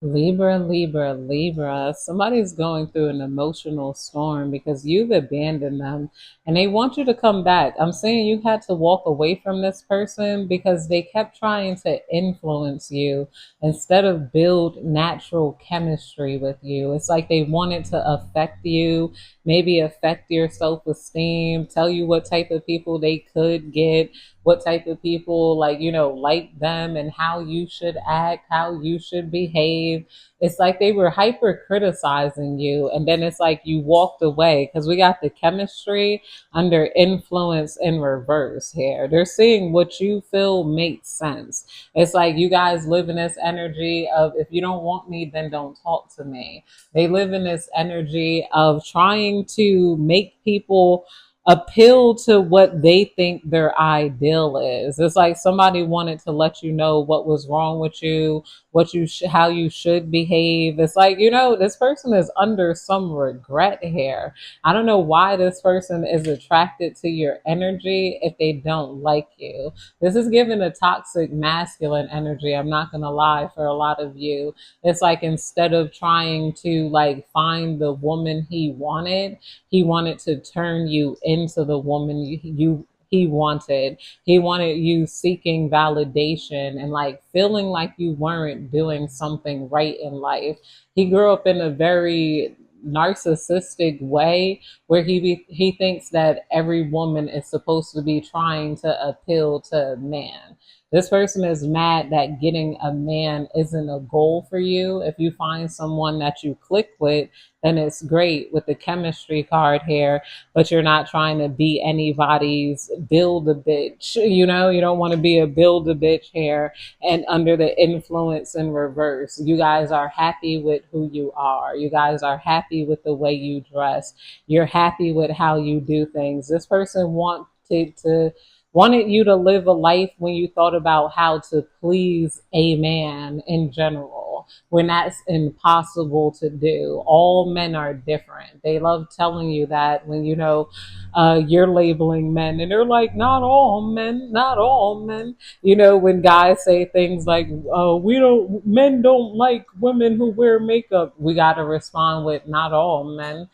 Libra, Libra, Libra. Somebody's going through an emotional storm because you've abandoned them and they want you to come back. I'm saying you had to walk away from this person because they kept trying to influence you instead of build natural chemistry with you. It's like they wanted to affect you, maybe affect your self esteem, tell you what type of people they could get, what type of people like them and how you should act, how you should behave. It's like they were hyper criticizing you, and then it's like you walked away because we got the chemistry under influence in reverse here. They're seeing what you feel makes sense. It's like you guys live in this energy of, if you don't want me, then don't talk to me. They live in this energy of trying to make people appeal to what they think their ideal is. It's like somebody wanted to let you know what was wrong with you, how you should behave. It's like, this person is under some regret here. I don't know why this person is attracted to your energy if they don't like you. This is giving a toxic masculine energy. I'm not going to lie, for a lot of you. It's like instead of trying to like find the woman he wanted to turn you into the woman he wanted. He wanted you seeking validation and like feeling like you weren't doing something right in life. He grew up in a very narcissistic way where he thinks that every woman is supposed to be trying to appeal to a man. This person is mad that getting a man isn't a goal for you. If you find someone that you click with, then it's great with the chemistry card here, but you're not trying to be anybody's build a bitch. You don't want to be a build a bitch here and under the influence in reverse. You guys are happy with who you are. You guys are happy with the way you dress. You're happy with how you do things. This person wanted you to live a life when you thought about how to please a man in general, when that's impossible to do. All men are different. They love telling you that when you're labeling men, and they're like, not all men, not all men. When guys say things like, men don't like women who wear makeup, we got to respond with, not all men.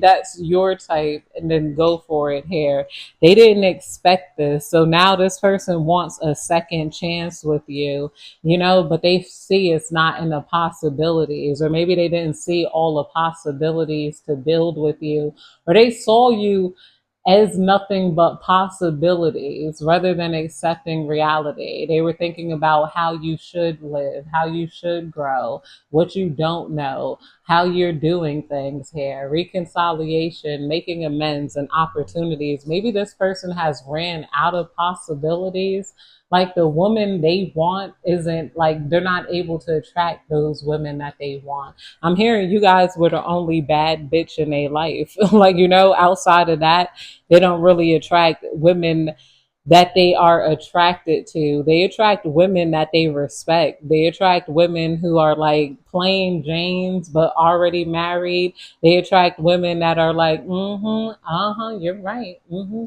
That's your type, and then go for it here. They didn't expect this. So now this person wants a second chance with you, but they see it's not in the possibilities, or maybe they didn't see all the possibilities to build with you, or they saw you as nothing but possibilities rather than accepting reality. They were thinking about how you should live, how you should grow, what you don't know, how you're doing things here, reconciliation, making amends, and opportunities. Maybe this person has ran out of possibilities. Like the woman they want isn't like, they're not able to attract those women that they want. I'm hearing you guys were the only bad bitch in their life. Outside of that, they don't really attract women that they are attracted to. They attract women that they respect. They attract women who are like plain Janes but already married. They attract women that are like, you're right.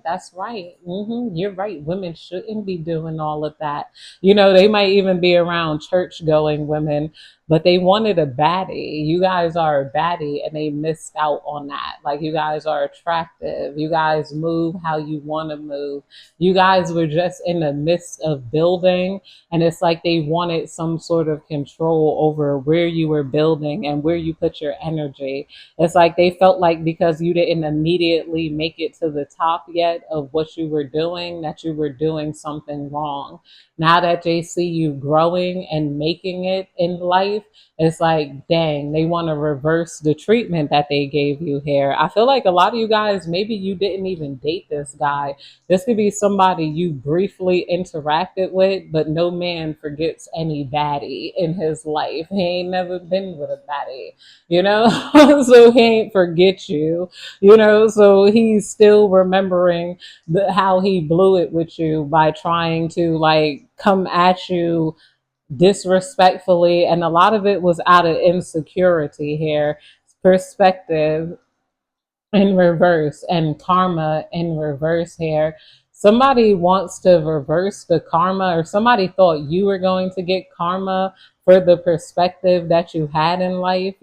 That's right. You're right. Women shouldn't be doing all of that. They might even be around church going women, but they wanted a baddie. You guys are a baddie and they missed out on that. Like, you guys are attractive. You guys move how you want to move. You guys were just in the midst of building, and it's like they wanted some sort of control over where you were building and where you put your energy. It's like they felt like because you didn't immediately make it to the top yet of what you were doing, that you were doing something wrong. Now that they see you growing and making it in life, it's like, dang, they want to reverse the treatment that they gave you here. I feel like a lot of you guys, maybe you didn't even date this guy. This could be somebody you briefly interacted with, but no man forgets any baddie in his life. He ain't never been with a baddie, so he ain't forget you, so he's still remembering how he blew it with you by trying to like come at you disrespectfully. And a lot of it was out of insecurity here. Perspective in reverse and karma in reverse here. somebody wants to reverse the karma, or somebody thought you were going to get karma for the perspective that you had in life.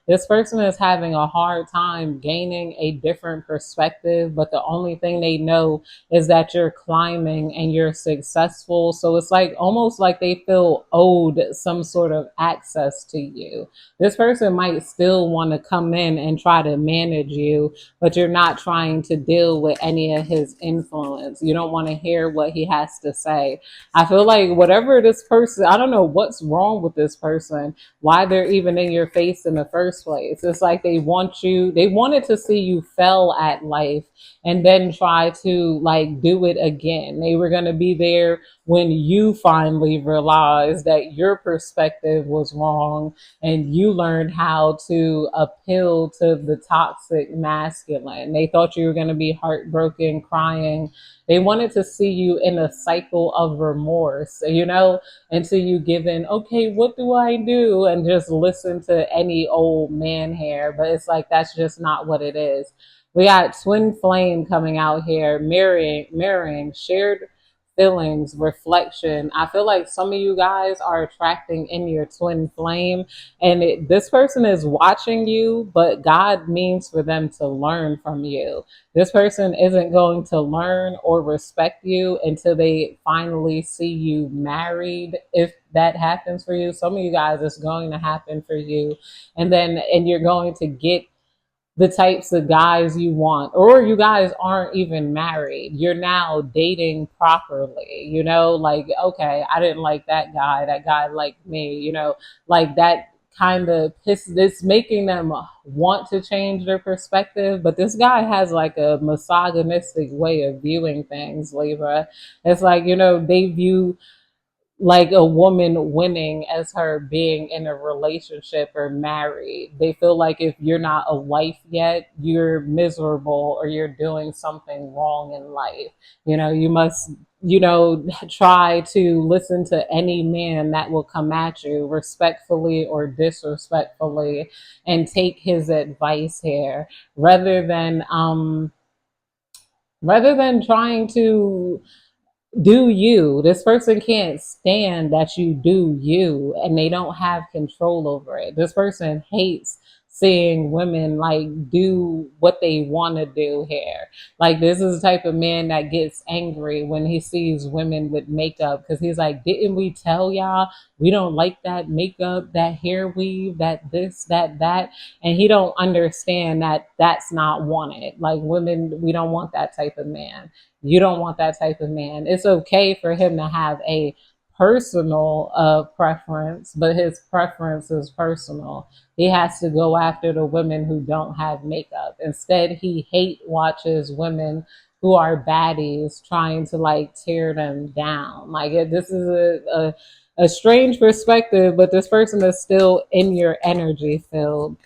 This person is having a hard time gaining a different perspective, but the only thing they know is that you're climbing and you're successful. So it's like almost like they feel owed some sort of access to you. This person might still want to come in and try to manage you, but you're not trying to deal with any of his influence. You don't want to hear what he has to say. I feel like whatever this person, I don't know what's wrong with this person, why they're even in your face in the first place. It's like they wanted to see you fail at life and then try to like do it again. They were going to be there when you finally realized that your perspective was wrong and you learned how to appeal to the toxic masculine. They thought you were going to be heartbroken, crying. They wanted to see you in a cycle of remorse, until you give in, okay, what do I do? And just listen to any old man hair. But it's like, that's just not what it is. We got twin flame coming out here, mirroring shared feelings, reflection. I feel like some of you guys are attracting in your twin flame, and this person is watching you, but God means for them to learn from you. This person isn't going to learn or respect you until they finally see you married. If that happens for you, some of you guys, it's going to happen for you. And you're going to get the types of guys you want, or you guys aren't even married. You're now dating properly, like, okay, I didn't like that guy liked me, like that kind of it's making them want to change their perspective. But this guy has like a misogynistic way of viewing things, Libra. It's like, they view like a woman winning as her being in a relationship or married. They feel like if you're not a wife yet, you're miserable or you're doing something wrong in life. You must, try to listen to any man that will come at you respectfully or disrespectfully and take his advice here rather than trying to do you. This person can't stand that you do you, and they don't have control over it. This person hates seeing women like do what they want to do here. Like, this is the type of man that gets angry when he sees women with makeup, because he's like, didn't we tell y'all we don't like that makeup, that hair weave, that this, that? And he don't understand that that's not wanted. Like, women, we don't want that type of man. You don't want that type of man. It's okay for him to have a personal preference, but his preference is personal. He has to go after the women who don't have makeup. Instead, he hate watches women who are baddies trying to like tear them down. Like, this is a strange perspective, but this person is still in your energy field.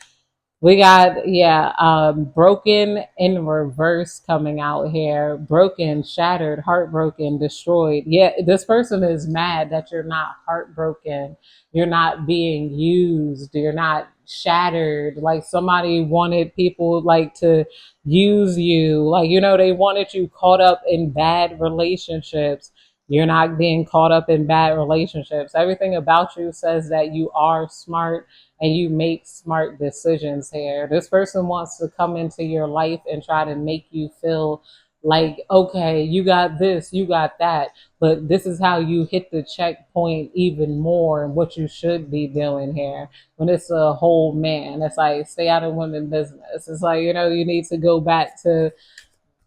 We got, yeah, broken in reverse coming out here. Broken, shattered, heartbroken, destroyed. Yeah, this person is mad that you're not heartbroken. You're not being used. You're not shattered. Like, somebody wanted people like to use you. Like, they wanted you caught up in bad relationships. You're not being caught up in bad relationships. Everything about you says that you are smart and you make smart decisions here. This person wants to come into your life and try to make you feel like, okay, you got this, you got that, but this is how you hit the checkpoint even more and what you should be doing here. When it's a whole man, it's like, stay out of women's business. It's like, you need to go back to,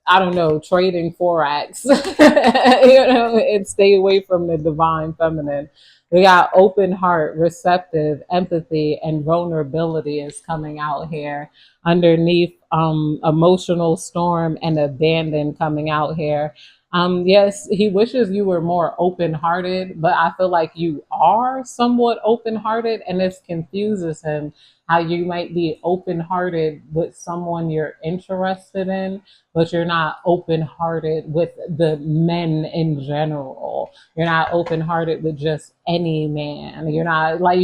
I don't know, trading forex, and stay away from the divine feminine. We got open heart, receptive, empathy, and vulnerability is coming out here underneath emotional storm and abandon coming out here. Yes, he wishes you were more open hearted, but I feel like you are somewhat open hearted, and this confuses him how you might be open hearted with someone you're interested in, but you're not open hearted with the men in general. You're not open hearted with just any man. You're not like,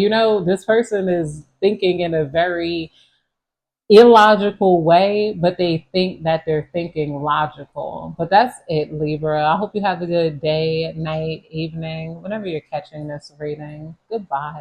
this person is thinking in a very illogical way, but they think that they're thinking logical. But that's it, Libra. I hope you have a good day, night, evening, whenever you're catching this reading. Goodbye.